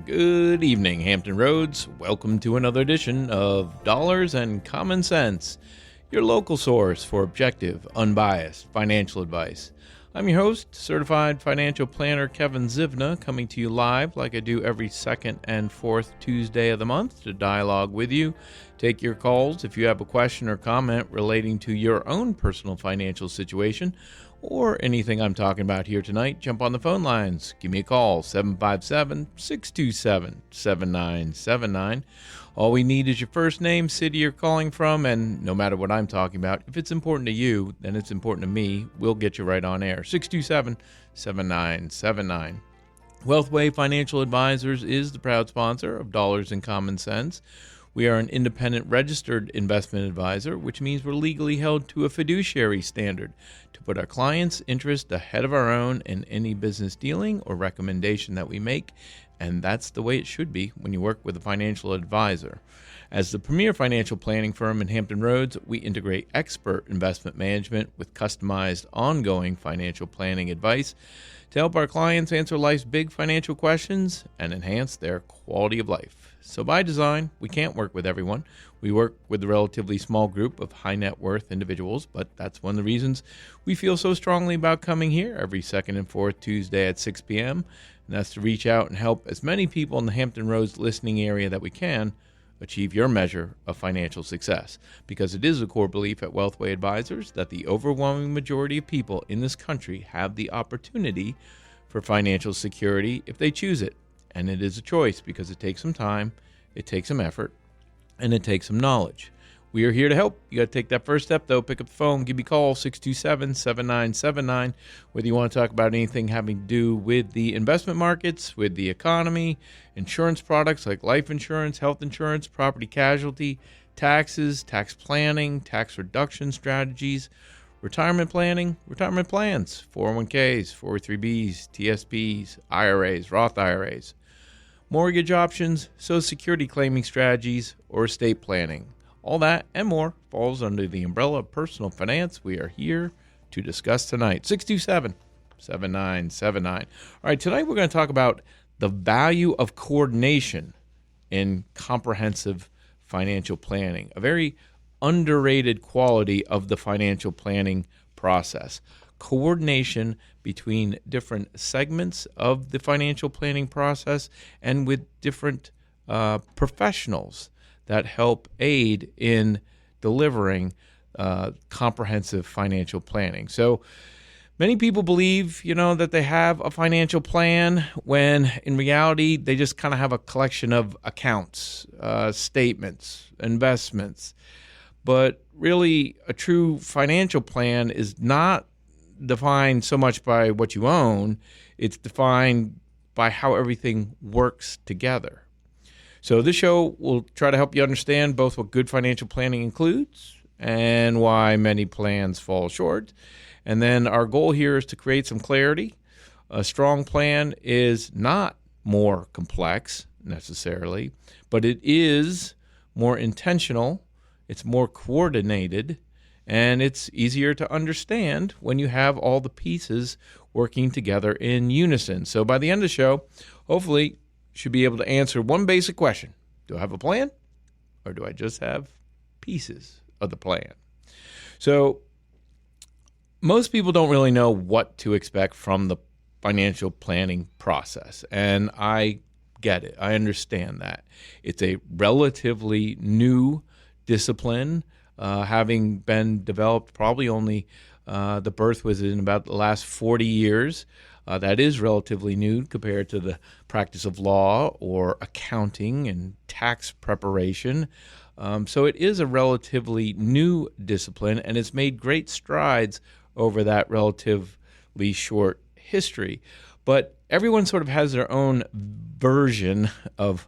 Good evening, Hampton Roads. Welcome to another edition of Dollars and Common Sense, your local source for objective, unbiased financial advice. I'm your host, certified financial planner Kevin Zivna, coming to you live like I do every second and fourth Tuesday of the month to dialogue with you. Take your calls if you have a question or comment relating to your own personal financial situation or anything I'm talking about here tonight. Jump on the phone lines. Give me a call, 757-627-7979. All we need is your first name, city you're calling from, and no matter what I'm talking about, if it's important to you, then it's important to me. We'll get you right on air. 627-7979. Wealthway Financial Advisors is the proud sponsor of Dollars and Common Sense. We are an independent registered investment advisor, which means we're legally held to a fiduciary standard to put our clients' interest ahead of our own in any business dealing or recommendation that we make, and that's the way it should be when you work with a financial advisor. As the premier financial planning firm in Hampton Roads, we integrate expert investment management with customized ongoing financial planning advice to help our clients answer life's big financial questions and enhance their quality of life. So by design, we can't work with everyone. We work with a relatively small group of high net worth individuals, but that's one of the reasons we feel so strongly about coming here every second and fourth Tuesday at 6 p.m. And that's to reach out and help as many people in the Hampton Roads listening area that we can achieve your measure of financial success. Because it is a core belief at Wealthway Advisors that the overwhelming majority of people in this country have the opportunity for financial security if they choose it. And it is a choice because it takes some time, it takes some effort, and it takes some knowledge. We are here to help. You got to take that first step, though. Pick up the phone, give me a call, 627-7979, whether you want to talk about anything having to do with the investment markets, with the economy, insurance products like life insurance, health insurance, property casualty, taxes, tax planning, tax reduction strategies, retirement planning, retirement plans, 401ks, 403bs, TSPs, IRAs, Roth IRAs, mortgage options, Social Security claiming strategies, or estate planning. All that and more falls under the umbrella of personal finance. We are here to discuss tonight. 627-7979. All right, tonight we're going to talk about the value of coordination in comprehensive financial planning, a very underrated quality of the financial planning process. Coordination between different segments of the financial planning process and with different professionals that help aid in delivering comprehensive financial planning. So many people believe, that they have a financial plan when in reality they just kind of have a collection of accounts, statements, investments. But really, a true financial plan is not defined so much by what you own. It's defined by how everything works together. So this show will try to help you understand both what good financial planning includes and why many plans fall short. And then our goal here is to create some clarity. A strong plan is not more complex necessarily, but it is more intentional. It's more coordinated, and it's easier to understand when you have all the pieces working together in unison. So by the end of the show, hopefully, you should be able to answer one basic question. Do I have a plan, or do I just have pieces of the plan? So most people don't really know what to expect from the financial planning process, and I get it. I understand that. It's a relatively new discipline, having been developed probably only the birth was in about the last 40 years. That is relatively new compared to the practice of law or accounting and tax preparation. So it is a relatively new discipline, and it's made great strides over that relatively short history. But everyone sort of has their own version of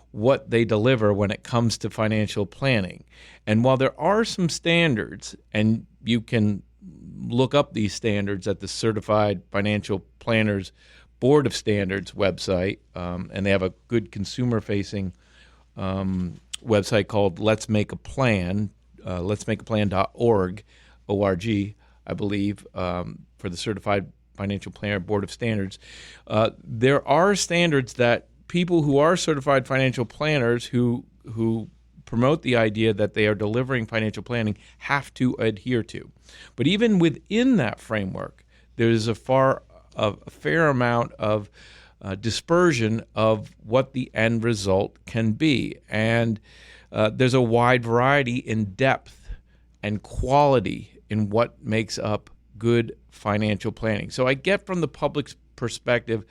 what they deliver when it comes to financial planning. And while there are some standards, and you can look up these standards at the Certified Financial Planners Board of Standards website, and they have a good consumer-facing website called Let's Make a Plan, letsmakeaplan.org, O-R-G, I believe, for the Certified Financial Planner Board of Standards. There are standards that people who are certified financial planners who promote the idea that they are delivering financial planning have to adhere to. But even within that framework, there's a fair amount of dispersion of what the end result can be. And there's a wide variety in depth and quality in what makes up good financial planning. So I get from the public's perspective,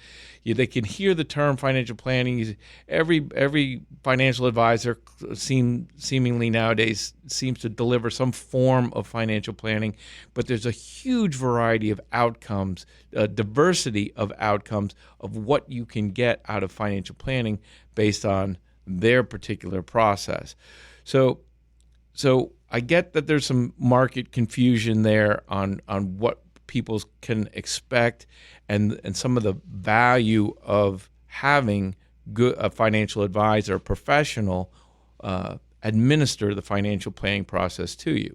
they can hear the term financial planning. Every financial advisor seemingly nowadays seems to deliver some form of financial planning, but there's a huge variety of outcomes, a diversity of outcomes of what you can get out of financial planning based on their particular process. So I get that there's some market confusion there on what people can expect and some of the value of having a financial advisor, a professional, administer the financial planning process to you.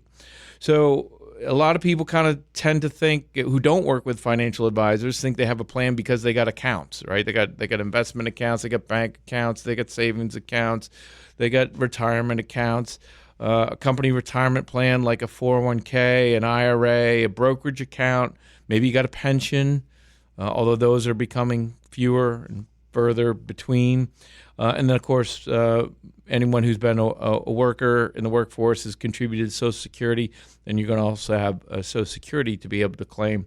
So a lot of people kind of tend to think, who don't work with financial advisors, think they have a plan because they got accounts, right? They got investment accounts, they got bank accounts, they got savings accounts, they got retirement accounts, a company retirement plan like a 401k, an IRA, a brokerage account. Maybe you got a pension, although those are becoming fewer and further between. And then, of course, anyone who's been a worker in the workforce has contributed to Social Security, and you're going to also have Social Security to be able to claim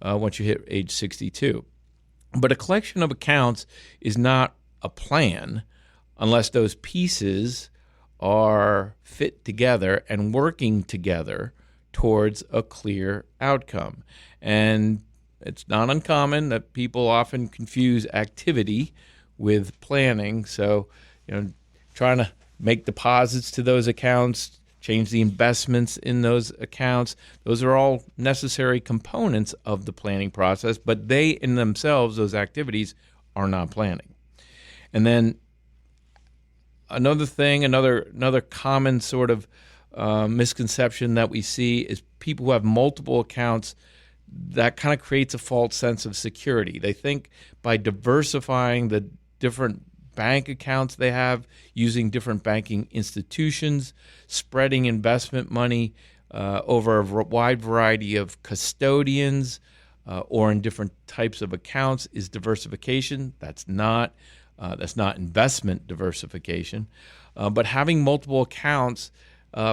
once you hit age 62. But a collection of accounts is not a plan unless those pieces are fit together and working together towards a clear outcome. And it's not uncommon that people often confuse activity with planning. So, trying to make deposits to those accounts, change the investments in those accounts, those are all necessary components of the planning process, but they in themselves, those activities, are not planning. And then another common sort of misconception that we see is people who have multiple accounts. That kind of creates a false sense of security. They think by diversifying the different bank accounts they have, using different banking institutions, spreading investment money over a wide variety of custodians or in different types of accounts is diversification. That's not investment diversification. But having multiple accounts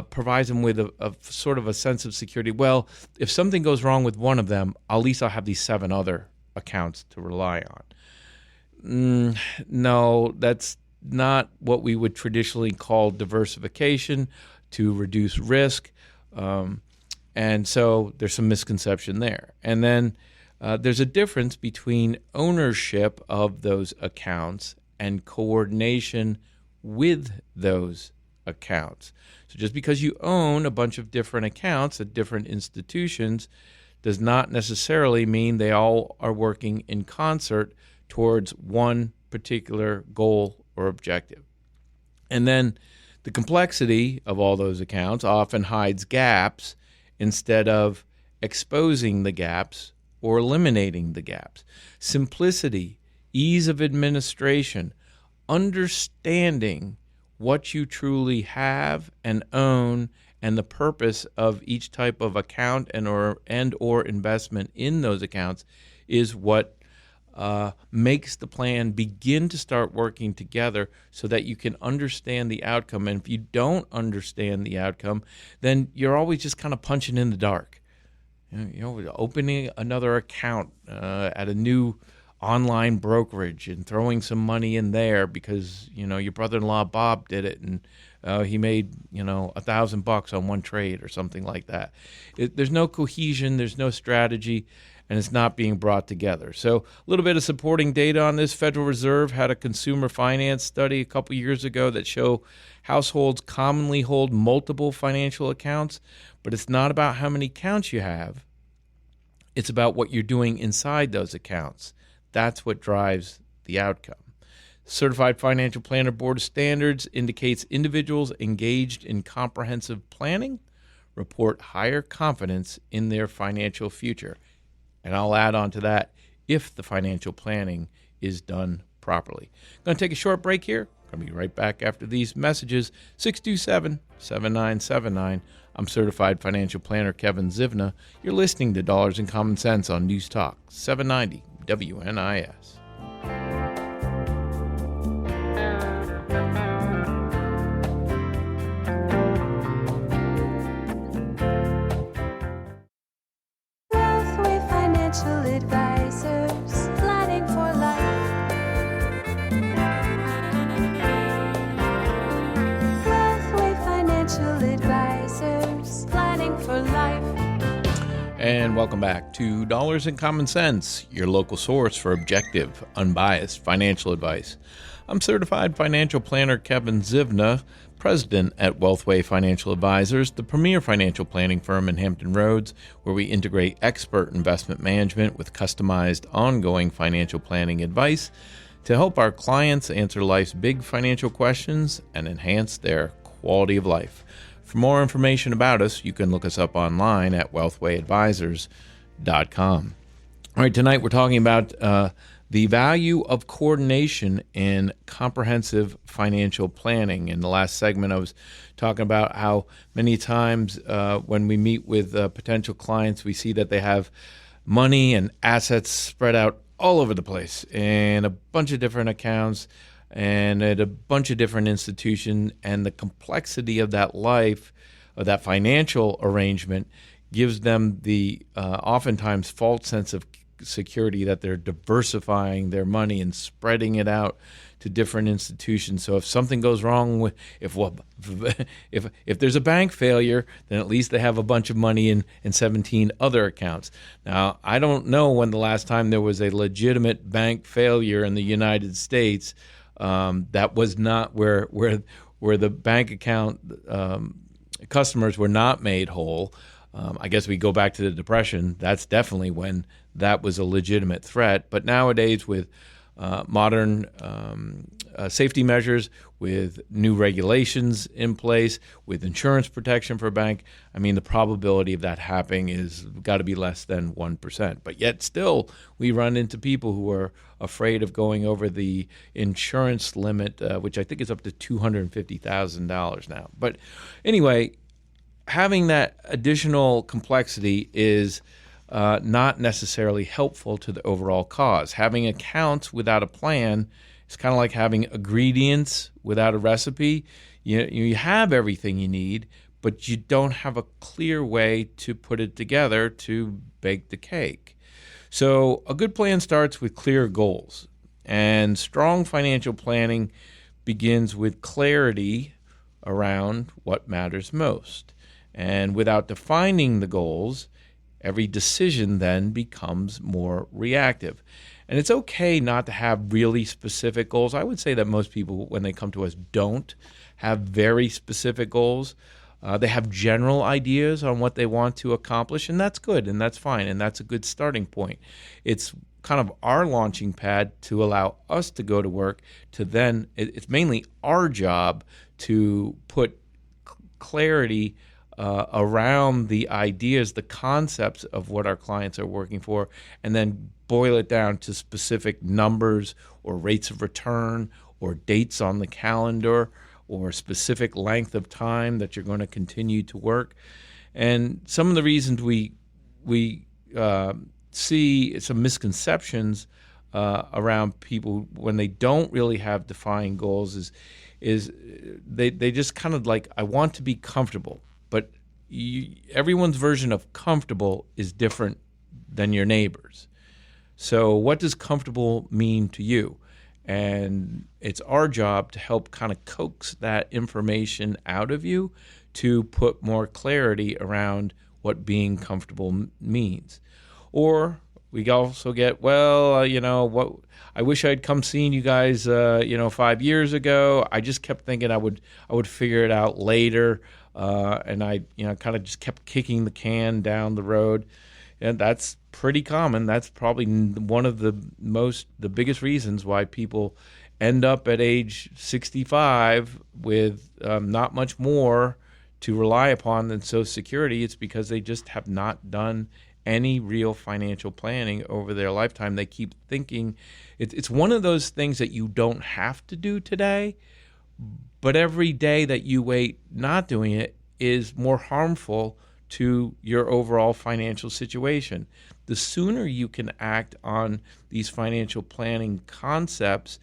provides them with a sort of a sense of security. Well, if something goes wrong with one of them, at least I'll have these 7 other accounts to rely on. No, that's not what we would traditionally call diversification to reduce risk. And so there's some misconception there. And then there's a difference between ownership of those accounts and coordination with those accounts. So just because you own a bunch of different accounts at different institutions does not necessarily mean they all are working in concert towards one particular goal or objective. And then the complexity of all those accounts often hides gaps instead of exposing the gaps or eliminating the gaps. Simplicity, ease of administration, understanding what you truly have and own and the purpose of each type of account and or investment in those accounts is what makes the plan begin to start working together so that you can understand the outcome. And if you don't understand the outcome, then you're always just kind of punching in the dark. Opening another account at a new online brokerage and throwing some money in there because your brother-in-law Bob did it and he made $1,000 on one trade or something like that. There's no cohesion, there's no strategy, and it's not being brought together. So a little bit of supporting data on this. Federal Reserve had a consumer finance study a couple years ago that show households commonly hold multiple financial accounts, but it's not about how many accounts you have. It's about what you're doing inside those accounts. That's what drives the outcome. Certified Financial Planner Board of Standards indicates individuals engaged in comprehensive planning report higher confidence in their financial future. And I'll add on to that, if the financial planning is done properly. Going to take a short break here. Going to be right back after these messages. 627-7979. I'm certified financial planner Kevin Zivna. You're listening to Dollars and Common Sense on News Talk 790 WNIS. Advisors, planning for life. Wealthway Financial Advisors, planning for life. And welcome back to Dollars and Common Sense, your local source for objective, unbiased financial advice. I'm certified financial planner Kevin Zivna, president at Wealthway Financial Advisors, the premier financial planning firm in Hampton Roads, where we integrate expert investment management with customized, ongoing financial planning advice to help our clients answer life's big financial questions and enhance their quality of life. For more information about us, you can look us up online at wealthwayadvisors.com. All right, tonight we're talking about the value of coordination in comprehensive financial planning. In the last segment, I was talking about how many times when we meet with potential clients, we see that they have money and assets spread out all over the place in a bunch of different accounts and at a bunch of different institutions. And the complexity of that life, of that financial arrangement, gives them the oftentimes false sense of security that they're diversifying their money and spreading it out to different institutions. So if something goes wrong with if there's a bank failure, then at least they have a bunch of money in 17 other accounts. Now, I don't know when the last time there was a legitimate bank failure in the United States that was not where the bank account customers were not made whole. I guess we go back to the Depression. That's definitely when that was a legitimate threat. But nowadays, with modern safety measures, with new regulations in place, with insurance protection for a bank, I mean, the probability of that happening is got to be less than 1%. But yet still, we run into people who are afraid of going over the insurance limit, which I think is up to $250,000 now. But anyway, having that additional complexity is not necessarily helpful to the overall cause. Having accounts without a plan is kind of like having ingredients without a recipe. You have everything you need, but you don't have a clear way to put it together to bake the cake. So a good plan starts with clear goals. And strong financial planning begins with clarity around what matters most. And without defining the goals, every decision then becomes more reactive. And it's okay not to have really specific goals. I would say that most people, when they come to us, don't have very specific goals. They have general ideas on what they want to accomplish, and that's good, and that's fine, and that's a good starting point. It's kind of our launching pad to allow us to go to work to then, it's mainly our job to put clarity around the ideas, the concepts of what our clients are working for, and then boil it down to specific numbers or rates of return or dates on the calendar or specific length of time that you're going to continue to work. And some of the reasons we see some misconceptions around people when they don't really have defined goals is they just kind of like, I want to be comfortable. But everyone's version of comfortable is different than your neighbor's. So what does comfortable mean to you? And it's our job to help kind of coax that information out of you to put more clarity around what being comfortable means. Or we also get, what I wish I'd come seeing you guys, 5 years ago. I just kept thinking I would figure it out later. And I, kind of just kept kicking the can down the road. And that's pretty common. That's probably one of the biggest reasons why people end up at age 65 with not much more to rely upon than Social Security. It's because they just have not done any real financial planning over their lifetime. They keep thinking it's one of those things that you don't have to do today, but every day that you wait not doing it is more harmful to your overall financial situation. The sooner you can act on these financial planning concepts,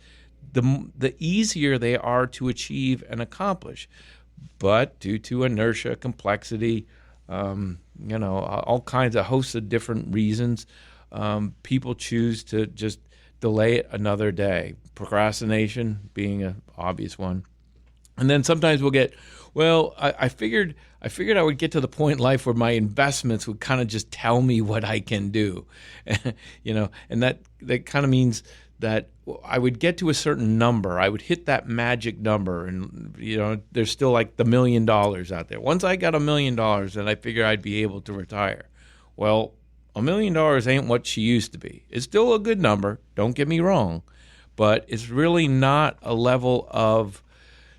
the easier they are to achieve and accomplish. But due to inertia, complexity, all kinds of hosts of different reasons, people choose to just delay it another day. Procrastination being an obvious one. And then sometimes we'll get, well, I figured I would get to the point in life where my investments would kind of just tell me what I can do, and that kind of means that I would get to a certain number. I would hit that magic number, and there's still like the $1 million out there. Once I got $1 million, then I figured I'd be able to retire. Well, $1 million ain't what she used to be. It's still a good number, don't get me wrong, but it's really not a level of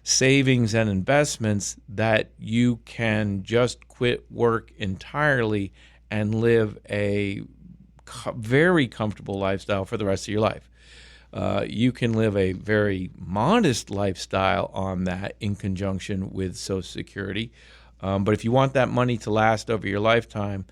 savings and investments that you can just quit work entirely and live a very comfortable lifestyle for the rest of your life. You can live a very modest lifestyle on that in conjunction with Social Security. But if you want that money to last over your lifetime,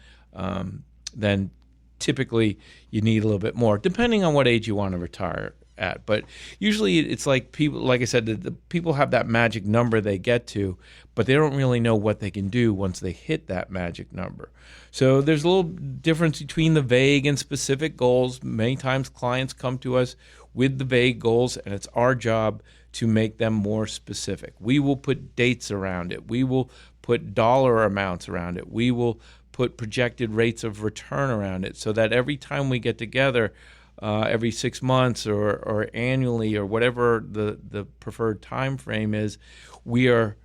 then typically you need a little bit more, depending on what age you want to retire at. But usually it's like people, like I said, the people have that magic number they get to, but they don't really know what they can do once they hit that magic number. So there's a little difference between the vague and specific goals. Many times clients come to us with the vague goals, and it's our job to make them more specific. We will put dates around it. We will put dollar amounts around it. We will put projected rates of return around it, so that every time we get together, every 6 months or annually or whatever the preferred time frame is, we are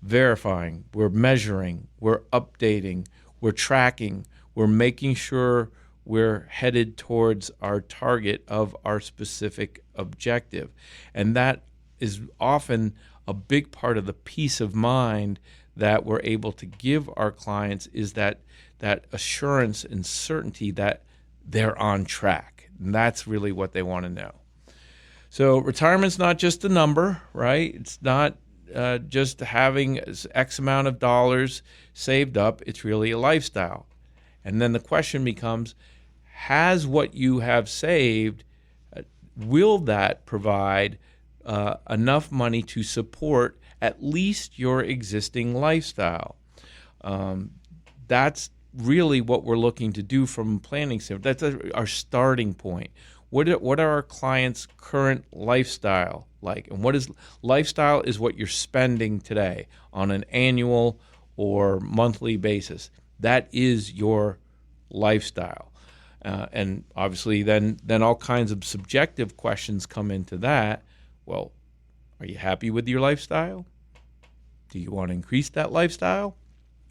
verifying, we're measuring, we're updating, we're tracking, we're making sure we're headed towards our target of our specific objective. And that is often a big part of the peace of mind that we're able to give our clients, is that assurance and certainty that they're on track. And that's really what they want to know. So retirement's not just a number, right? It's not just having X amount of dollars saved up. It's really a lifestyle. And then the question becomes, has what you have saved, will that provide enough money to support at least your existing lifestyle? That's really what we're looking to do from a planning standpoint. That's our starting point. What are our clients' current lifestyle like? And what is lifestyle? Is what you're spending today on an annual or monthly basis. That is your lifestyle. And obviously then all kinds of subjective questions come into that. Well, are you happy with your lifestyle? Do you want to increase that lifestyle?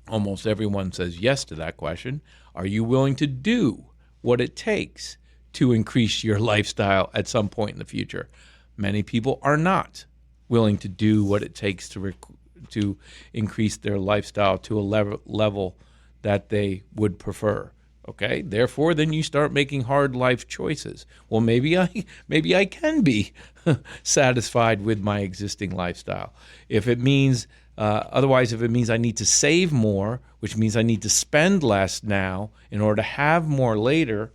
Almost everyone says yes to that question. Are you willing to do what it takes to increase your lifestyle at some point in the future? Many people are not willing to do what it takes to increase their lifestyle to a level that they would prefer. Okay, therefore, then you start making hard life choices. Well, maybe I can be satisfied with my existing lifestyle. If it means otherwise, if it means I need to save more, which means I need to spend less now in order to have more later,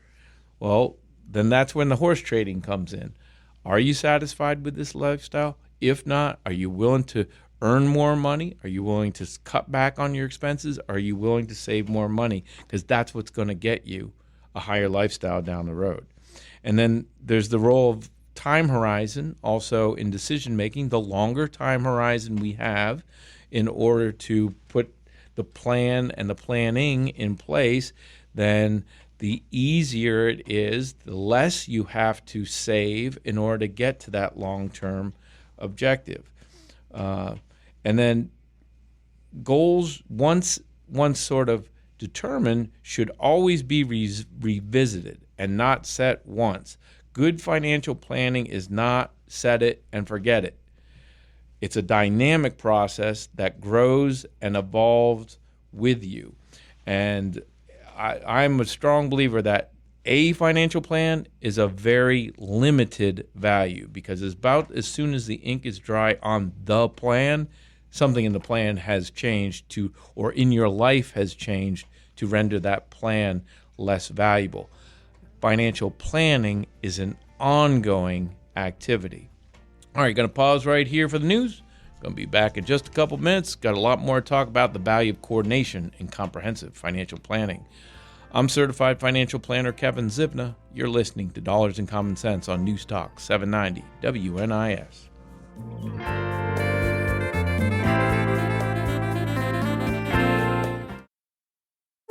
well, then that's when the horse trading comes in. Are you satisfied with this lifestyle? If not, are you willing to earn more money? Are you willing to cut back on your expenses? Are you willing to save more money? Because that's what's going to get you a higher lifestyle down the road. And then there's the role of time horizon also in decision making. The longer time horizon we have in order to put the plan and the planning in place, then the easier it is, the less you have to save in order to get to that long-term objective. And then goals, once sort of determined, should always be revisited and not set once. Good financial planning is not set it and forget it. It's a dynamic process that grows and evolves with you. And I'm a strong believer that a financial plan is a very limited value, because it's about as soon as the ink is dry on the plan, something in the plan has changed to, or in your life has changed to render that plan less valuable. Financial planning is an ongoing activity. All right, going to pause right here for the news. Going to be back in just a couple minutes. Got a lot more to talk about the value of coordination in comprehensive financial planning. I'm certified financial planner Kevin Zibna. You're listening to Dollars and Common Sense on News Talk 790 WNIS.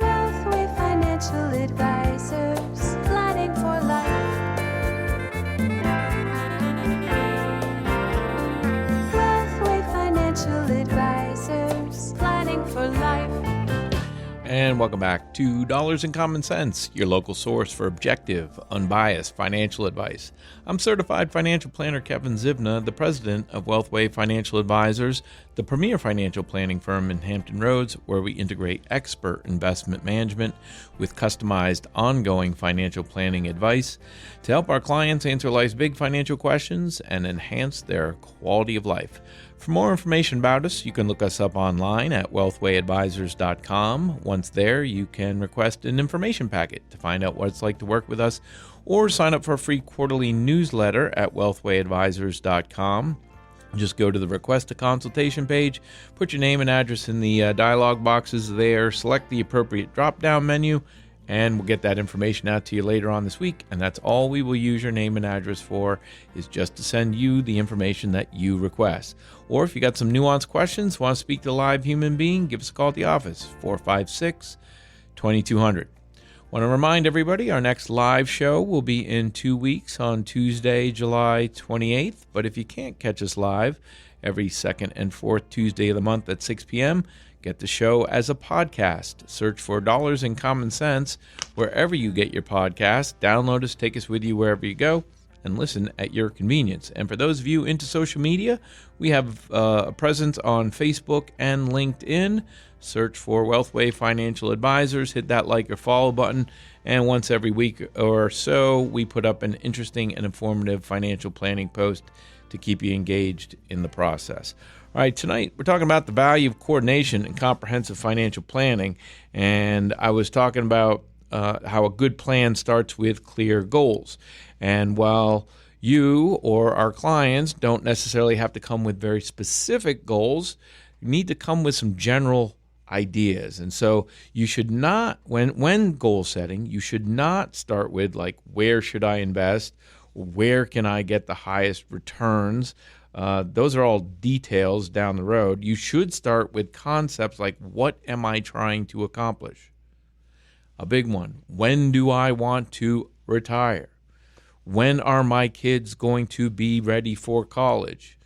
Wealthway Financial Advisors, planning for life. Wealthway Financial Advisors, planning for life. And welcome back to Dollars and Common Sense, your local source for objective, unbiased financial advice. I'm certified financial planner Kevin Zibna, the president of Wealthway Financial Advisors, the premier financial planning firm in Hampton Roads, where we integrate expert investment management with customized ongoing financial planning advice to help our clients answer life's big financial questions and enhance their quality of life. For more information about us, you can look us up online at wealthwayadvisors.com. Once there, you can request an information packet to find out what it's like to work with us, or sign up for a free quarterly newsletter at wealthwayadvisors.com. Just go to the Request a Consultation page, put your name and address in the dialog boxes there, select the appropriate drop-down menu, and we'll get that information out to you later on this week. And that's all we will use your name and address for, is just to send you the information that you request. Or if you got some nuanced questions, want to speak to a live human being, give us a call at the office, 456-2200. Want to remind everybody, our next live show will be in 2 weeks on Tuesday, July 28th. But if you can't catch us live every second and fourth Tuesday of the month at 6 p.m., get the show as a podcast. Search for Dollars and Common Sense wherever you get your podcast. Download us, take us with you wherever you go, and listen at your convenience. And for those of you into social media, we have a presence on Facebook and LinkedIn. Search for Wealthway Financial Advisors. Hit that like or follow button. And once every week or so, we put up an interesting and informative financial planning post to keep you engaged in the process. All right, tonight we're talking about the value of coordination and comprehensive financial planning. And I was talking about how a good plan starts with clear goals. And while you or our clients don't necessarily have to come with very specific goals, you need to come with some general ideas. And so you should not, when goal setting, you should not start with like, where should I invest? Where can I get the highest returns? Those are all details down the road. You should start with concepts like, what am I trying to accomplish? A big one. When do I want to retire? When are my kids going to be ready for college?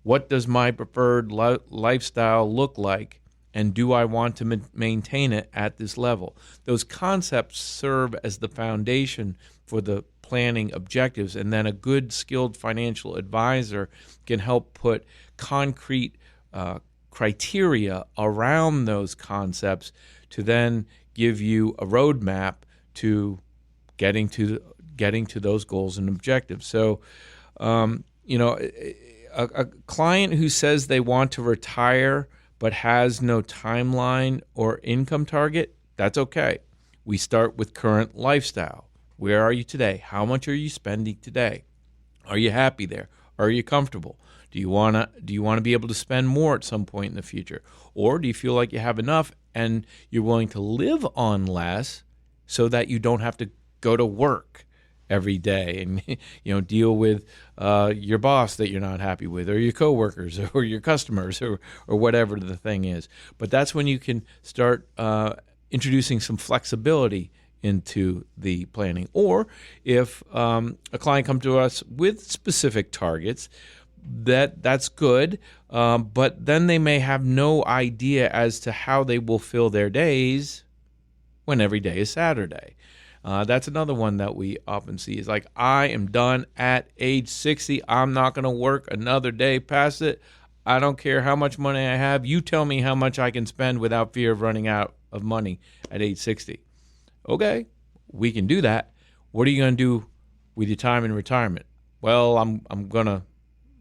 What does my preferred lifestyle look like? And do I want to maintain it at this level? Those concepts serve as the foundation for the planning objectives, and then a good skilled financial advisor can help put concrete criteria around those concepts to then give you a roadmap to getting to those goals and objectives. So, a client who says they want to retire but has no timeline or income target, that's okay. We start with current lifestyle. Where are you today? How much are you spending today? Are you happy there? Are you comfortable? Do you want to be able to spend more at some point in the future? Or do you feel like you have enough and you're willing to live on less so that you don't have to go to work every day and deal with your boss that you're not happy with, or your coworkers, or your customers, or whatever the thing is? But that's when you can start introducing some flexibility into the planning. Or if a client comes to us with specific targets, that's good, but then they may have no idea as to how they will fill their days when every day is Saturday. That's another one that we often see, is like, I am done at age 60. I'm not going to work another day past it. I don't care how much money I have. You tell me how much I can spend without fear of running out of money at age 60. Okay, we can do that. What are you going to do with your time in retirement? Well, I'm going to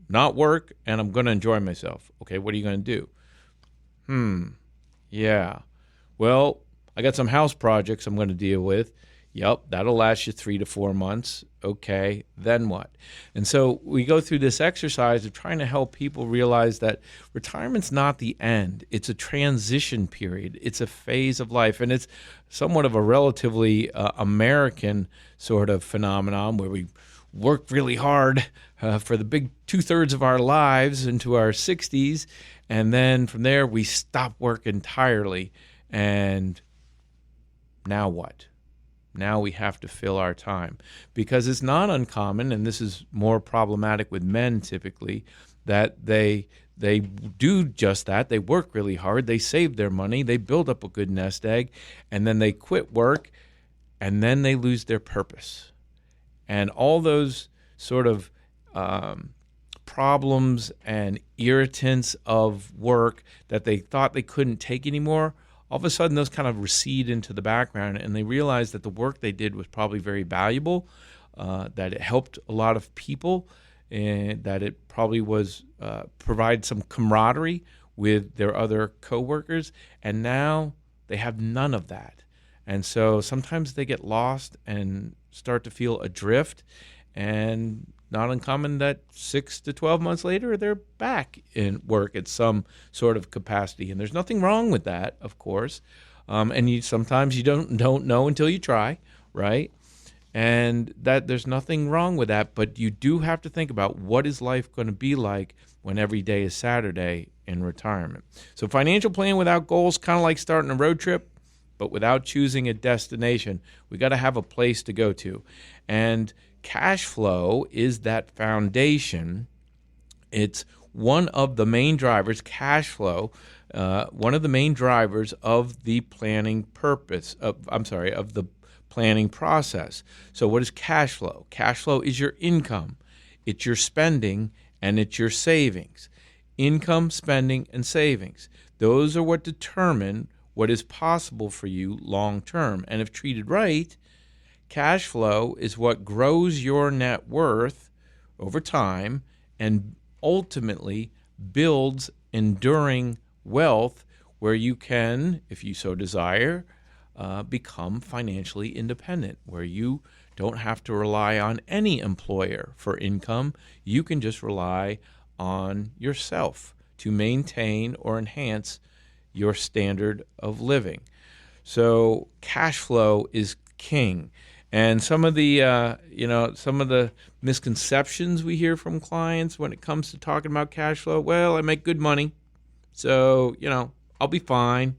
not work and I'm going to enjoy myself. Okay, what are you going to do? Yeah. Well, I got some house projects I'm going to deal with. Yep, that'll last you 3 to 4 months. Okay, then what? And so we go through this exercise of trying to help people realize that retirement's not the end. It's a transition period. It's a phase of life, and it's somewhat of a relatively American sort of phenomenon where we work really hard for the big 2/3 of our lives into our 60s, and then from there we stop work entirely. And now what? Now we have to fill our time, because it's not uncommon, and this is more problematic with men typically, that they do just that. They work really hard, they save their money, they build up a good nest egg, and then they quit work, and then they lose their purpose. And all those sort of problems and irritants of work that they thought they couldn't take anymore, all of a sudden those kind of recede into the background, and they realize that the work they did was probably very valuable, that it helped a lot of people, and that it probably was provide some camaraderie with their other coworkers, and now they have none of that. And so sometimes they get lost and start to feel adrift, and not uncommon that 6 to 12 months later, they're back in work at some sort of capacity. And there's nothing wrong with that, of course. And sometimes you don't know until you try, right? And that there's nothing wrong with that. But you do have to think about, what is life going to be like when every day is Saturday in retirement? So financial plan without goals, kind of like starting a road trip, but without choosing a destination. We got to have a place to go to. And cash flow is that foundation. It's one of the main drivers, cash flow, one of the main drivers of the planning of the planning process. So what is cash flow? Cash flow is your income, it's your spending, and it's your savings. Income, spending, and savings. Those are what determine what is possible for you long term. And if treated right, cash flow is what grows your net worth over time and ultimately builds enduring wealth, where you can, if you so desire, become financially independent, where you don't have to rely on any employer for income. You can just rely on yourself to maintain or enhance your standard of living. So cash flow is king. And some of the misconceptions we hear from clients when it comes to talking about cash flow, well, I make good money, so, I'll be fine.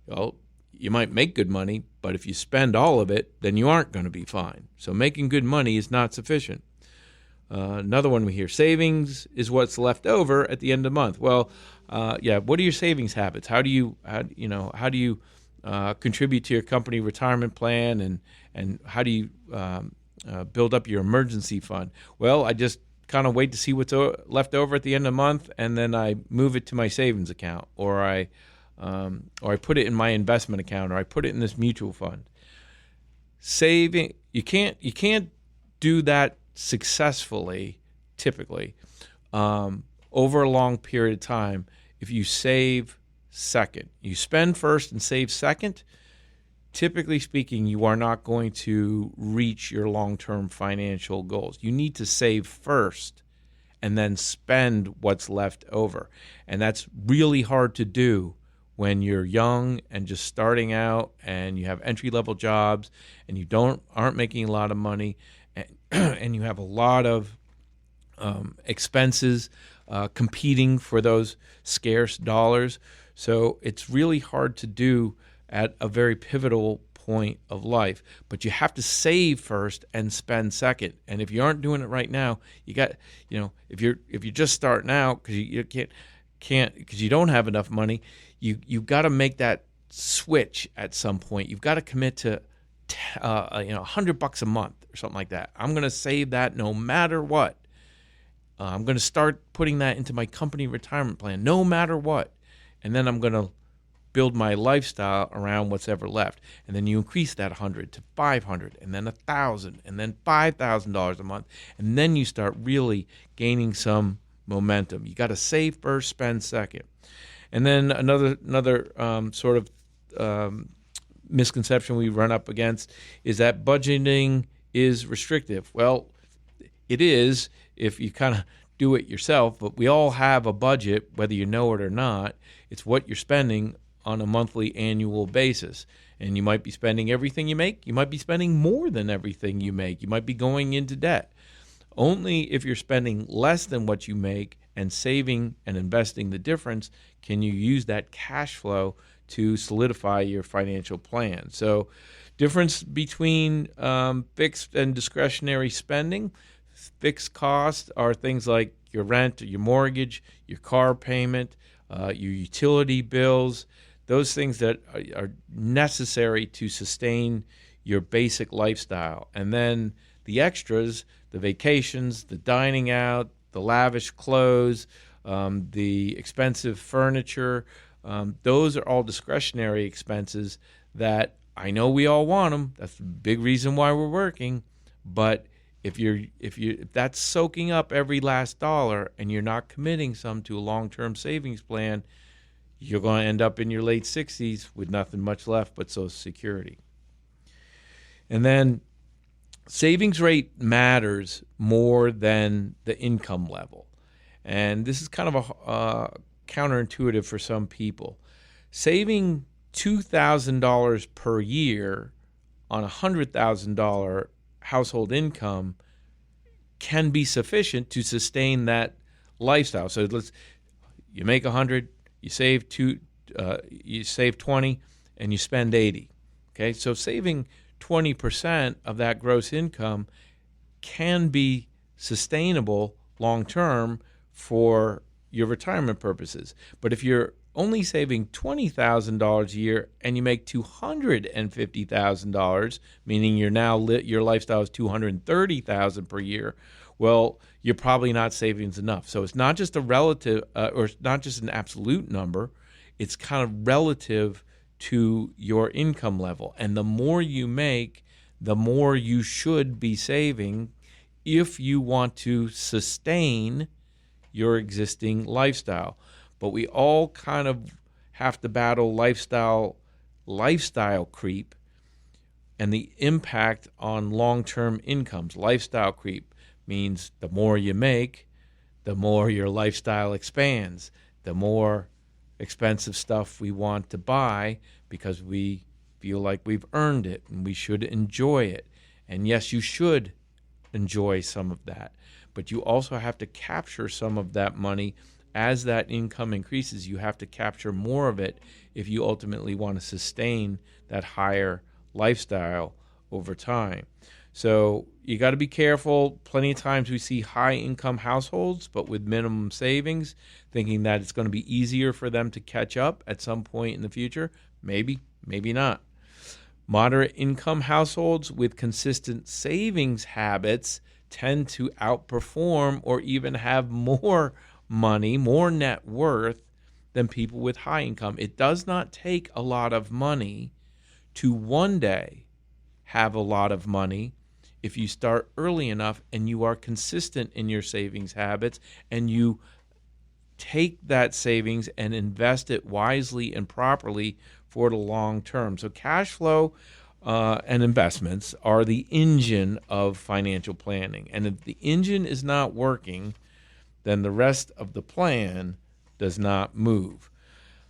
Well, you might make good money, but if you spend all of it, then you aren't going to be fine. So making good money is not sufficient. Another one we hear, savings is what's left over at the end of the month. Well, what are your savings habits? How do you contribute to your company retirement plan, and how do you build up your emergency fund? Well, I just kind of wait to see what's left over at the end of the month, and then I move it to my savings account, or I put it in my investment account, or I put it in this mutual fund. Saving, you can't do that successfully, typically, over a long period of time if you save second. You spend first and save second. Typically speaking, you are not going to reach your long-term financial goals. You need to save first and then spend what's left over. And that's really hard to do when you're young and just starting out, and you have entry-level jobs, and you aren't making a lot of money, and you have a lot of expenses competing for those scarce dollars. So it's really hard to do at a very pivotal point of life. But you have to save first and spend second. And if you aren't doing it right now, you got, if you're just starting out because you can't because you don't have enough money, you've got to make that switch at some point. You've got to commit to $100 a month or something like that. I'm going to save that no matter what. I'm going to start putting that into my company retirement plan no matter what. And then I'm going to build my lifestyle around what's ever left. And then you increase that 100 to 500, and then 1,000, and then $5,000 a month. And then you start really gaining some momentum. You got to save first, spend second. And then another sort of misconception we run up against is that budgeting is restrictive. Well, it is if you kind of do it yourself, but we all have a budget, whether you know it or not. It's what you're spending on a monthly, annual basis. And you might be spending everything you make. You might be spending more than everything you make. You might be going into debt. Only if you're spending less than what you make and saving and investing the difference can you use that cash flow to solidify your financial plan. So difference between fixed and discretionary spending. Fixed costs are things like your rent, your mortgage, your car payment, your utility bills, those things that are necessary to sustain your basic lifestyle. And then the extras, the vacations, the dining out, the lavish clothes, the expensive furniture, those are all discretionary expenses that I know we all want them. That's the big reason why we're working. But if that's soaking up every last dollar and you're not committing some to a long-term savings plan, you're going to end up in your late 60s with nothing much left but Social Security. And then savings rate matters more than the income level. And this is kind of a counterintuitive for some people. Saving $2,000 per year on a $100,000 household income can be sufficient to sustain that lifestyle. So you make 100, you save 20, and you spend 80. Okay, so saving 20% of that gross income can be sustainable long term for your retirement purposes. But if you're only saving $20,000 a year and you make $250,000, meaning your lifestyle is $230,000 per year, well, you're probably not saving enough. So it's not just a relative, or it's not just an absolute number. It's kind of relative to your income level. And the more you make, the more you should be saving if you want to sustain your existing lifestyle. But we all kind of have to battle lifestyle creep and the impact on long-term incomes. Lifestyle creep means the more you make, the more your lifestyle expands, the more expensive stuff we want to buy because we feel like we've earned it and we should enjoy it. And yes, you should enjoy some of that, but you also have to capture some of that money. As that income increases, you have to capture more of it if you ultimately want to sustain that higher lifestyle over time. So you got to be careful. Plenty of times we see high income households, but with minimum savings, thinking that it's going to be easier for them to catch up at some point in the future. Maybe, maybe not. Moderate income households with consistent savings habits tend to outperform or even have more money, more net worth than people with high income. It does not take a lot of money to one day have a lot of money if you start early enough and you are consistent in your savings habits and you take that savings and invest it wisely and properly for the long term. So cash flow and investments are the engine of financial planning. And if the engine is not working, then the rest of the plan does not move.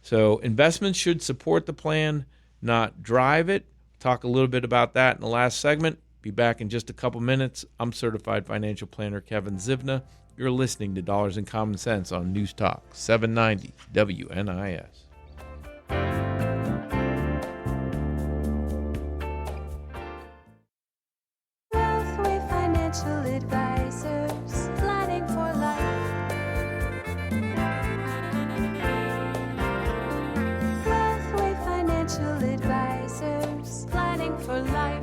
So investments should support the plan, not drive it. Talk a little bit about that in the last segment. Be back in just a couple minutes. I'm certified financial planner Kevin Zivna. You're listening to Dollars and Common Sense on News Talk 790 WNIS. Wealthway Financial Advisors, planning for life. Wealthway Financial Advisors, planning for life.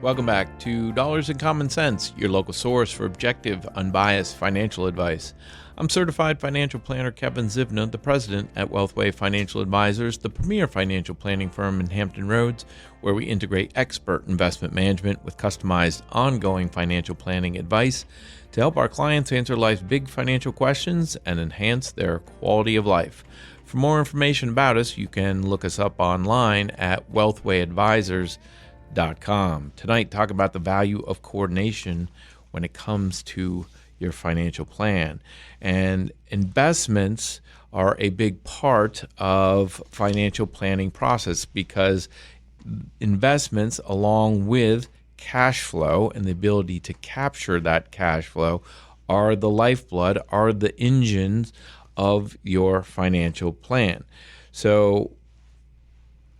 Welcome back to Dollars and Common Sense, your local source for objective, unbiased financial advice. I'm certified financial planner Kevin Zivna, the president at Wealthway Financial Advisors, the premier financial planning firm in Hampton Roads, where we integrate expert investment management with customized ongoing financial planning advice to help our clients answer life's big financial questions and enhance their quality of life. For more information about us, you can look us up online at wealthwayadvisors.com. Tonight, talk about the value of coordination when it comes to your financial plan. And investments are a big part of financial planning process because investments, along with cash flow and the ability to capture that cash flow, are the lifeblood, are the engines of your financial plan. So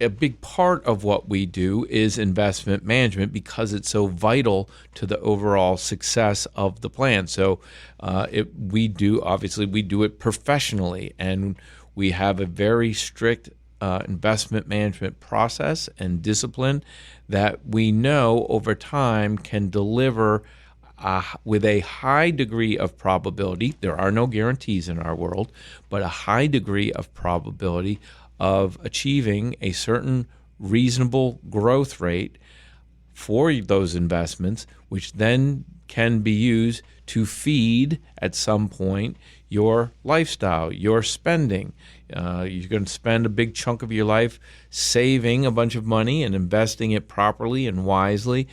a big part of what we do is investment management because it's so vital to the overall success of the plan. So we do it professionally, and we have a very strict investment management process and discipline that we know over time can deliver with a high degree of probability. There are no guarantees in our world, but a high degree of probability of achieving a certain reasonable growth rate for those investments, which then can be used to feed at some point your lifestyle, your spending. You're going to spend a big chunk of your life saving a bunch of money and investing it properly and wisely,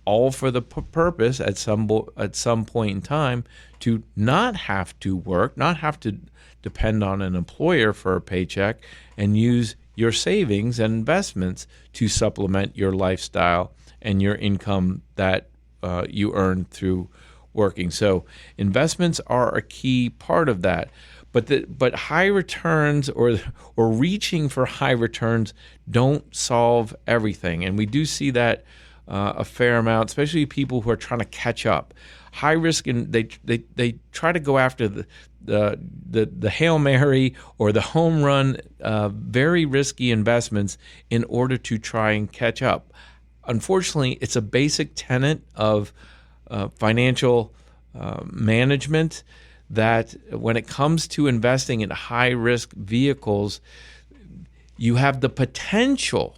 all for the purpose at some point in time to not have to work, not have to depend on an employer for a paycheck, and use your savings and investments to supplement your lifestyle and your income that you earn through working. So investments are a key part of that. But high returns or reaching for high returns don't solve everything, and we do see that a fair amount, especially people who are trying to catch up. High risk, and they try to go after the Hail Mary or the home run, very risky investments in order to try and catch up. Unfortunately, it's a basic tenet of financial management that when it comes to investing in high risk vehicles, you have the potential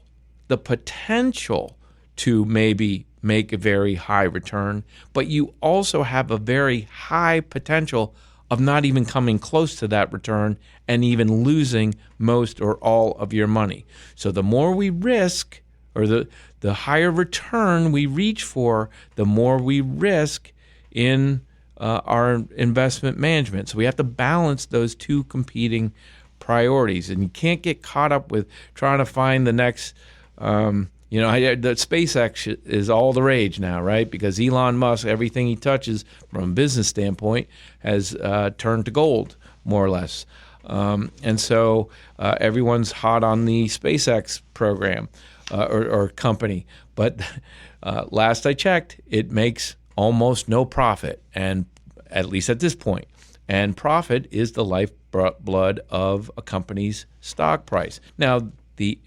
to maybe make a very high return, but you also have a very high potential of not even coming close to that return and even losing most or all of your money. So the more we risk, or the higher return we reach for, the more we risk in our investment management. So we have to balance those two competing priorities, and you can't get caught up with trying to find the next the SpaceX is all the rage now, right? Because Elon Musk, everything he touches from a business standpoint has turned to gold, more or less. And so everyone's hot on the SpaceX program or company. But last I checked, it makes almost no profit, and at least at this point. And profit is the lifeblood of a company's stock price. Now, the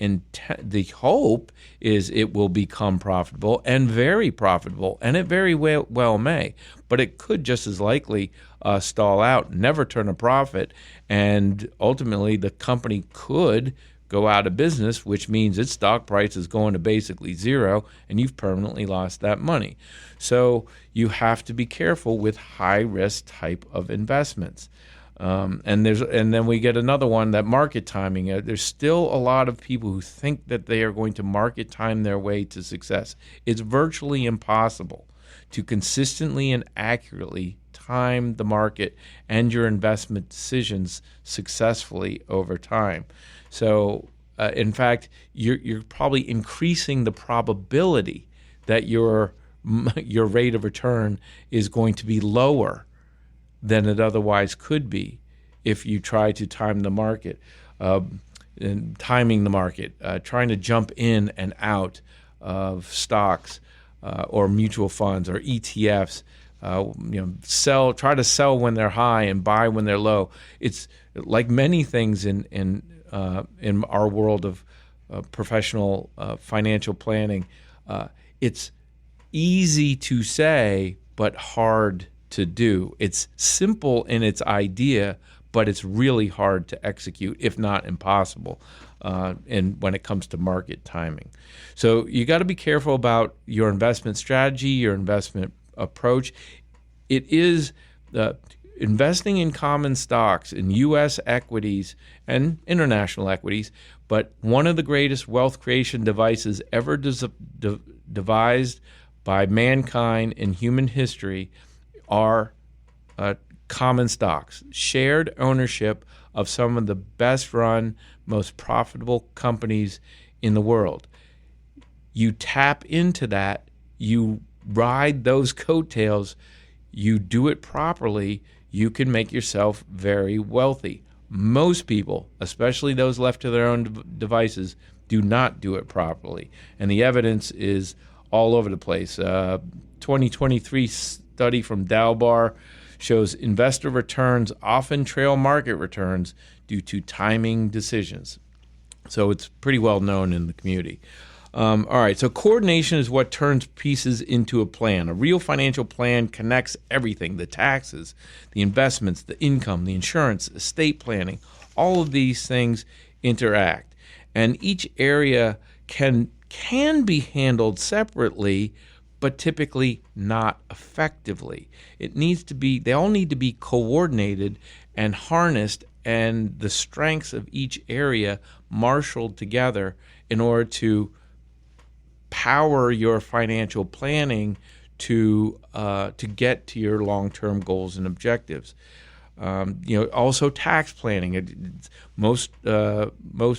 hope is it will become profitable and very profitable, and it very well may, but it could just as likely stall out, never turn a profit, and ultimately the company could go out of business, which means its stock price is going to basically zero, and you've permanently lost that money. So you have to be careful with high-risk type of investments. And then we get another one, that market timing. There's still a lot of people who think that they are going to market time their way to success. It's virtually impossible to consistently and accurately time the market and your investment decisions successfully over time. So, in fact, you're probably increasing the probability that your rate of return is going to be lower than it otherwise could be if you try to time the market, and timing the market, trying to jump in and out of stocks or mutual funds or ETFs. Try to sell when they're high and buy when they're low. It's like many things in our world of professional financial planning. It's easy to say, but hard to do. It's simple in its idea, but it's really hard to execute, if not impossible, and when it comes to market timing. So you got to be careful about your investment strategy, your investment approach. It is investing in common stocks, in U.S. equities and international equities, but one of the greatest wealth creation devices ever devised by mankind in human history are common stocks, shared ownership of some of the best run, most profitable companies in the world. You tap into that, you ride those coattails, you do it properly, you can make yourself very wealthy. Most people, especially those left to their own devices, do not do it properly. And the evidence is all over the place. 2023 study from Dalbar shows investor returns often trail market returns due to timing decisions. So it's pretty well known in the community. All right, so coordination is what turns pieces into a plan. A real financial plan connects everything: the taxes, the investments, the income, the insurance, estate planning. All of these things interact. And each area can be handled separately, but typically not effectively. They all need to be coordinated and harnessed, and the strengths of each area marshaled together in order to power your financial planning to get to your long-term goals and objectives. Also tax planning. Most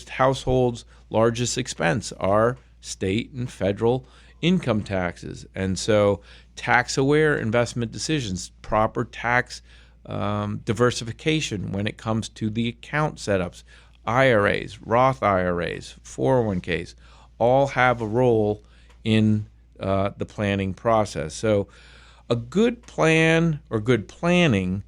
households' largest expense are state and federal income taxes, and so tax-aware investment decisions, proper tax diversification when it comes to the account setups, IRAs, Roth IRAs, 401ks, all have a role in the planning process. So a good plan or good planning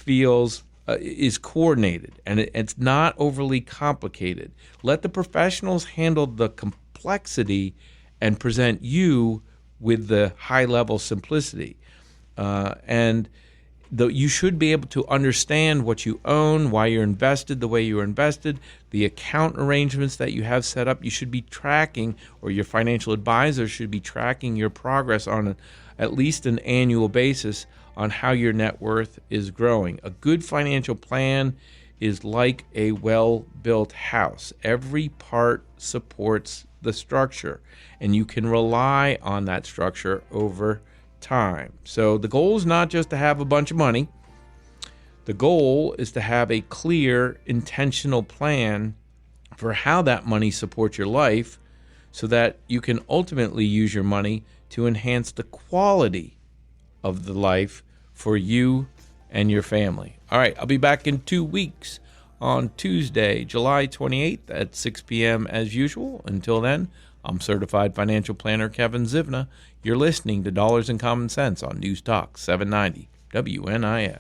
is coordinated, and it's not overly complicated. Let the professionals handle the complexity and present you with the high-level simplicity. You should be able to understand what you own, why you're invested the way you're invested, the account arrangements that you have set up. You should be tracking, or your financial advisor should be tracking your progress on at least an annual basis on how your net worth is growing. A good financial plan is like a well-built house. Every part supports the structure, and you can rely on that structure over time. So the goal is not just to have a bunch of money. The goal is to have a clear, intentional plan for how that money supports your life, so that you can ultimately use your money to enhance the quality of the life for you and your family. All right, I'll be back in 2 weeks on Tuesday, July 28th at 6 p.m. as usual. Until then, I'm Certified Financial Planner Kevin Zivna. You're listening to Dollars and Common Sense on News Talk 790 WNIS.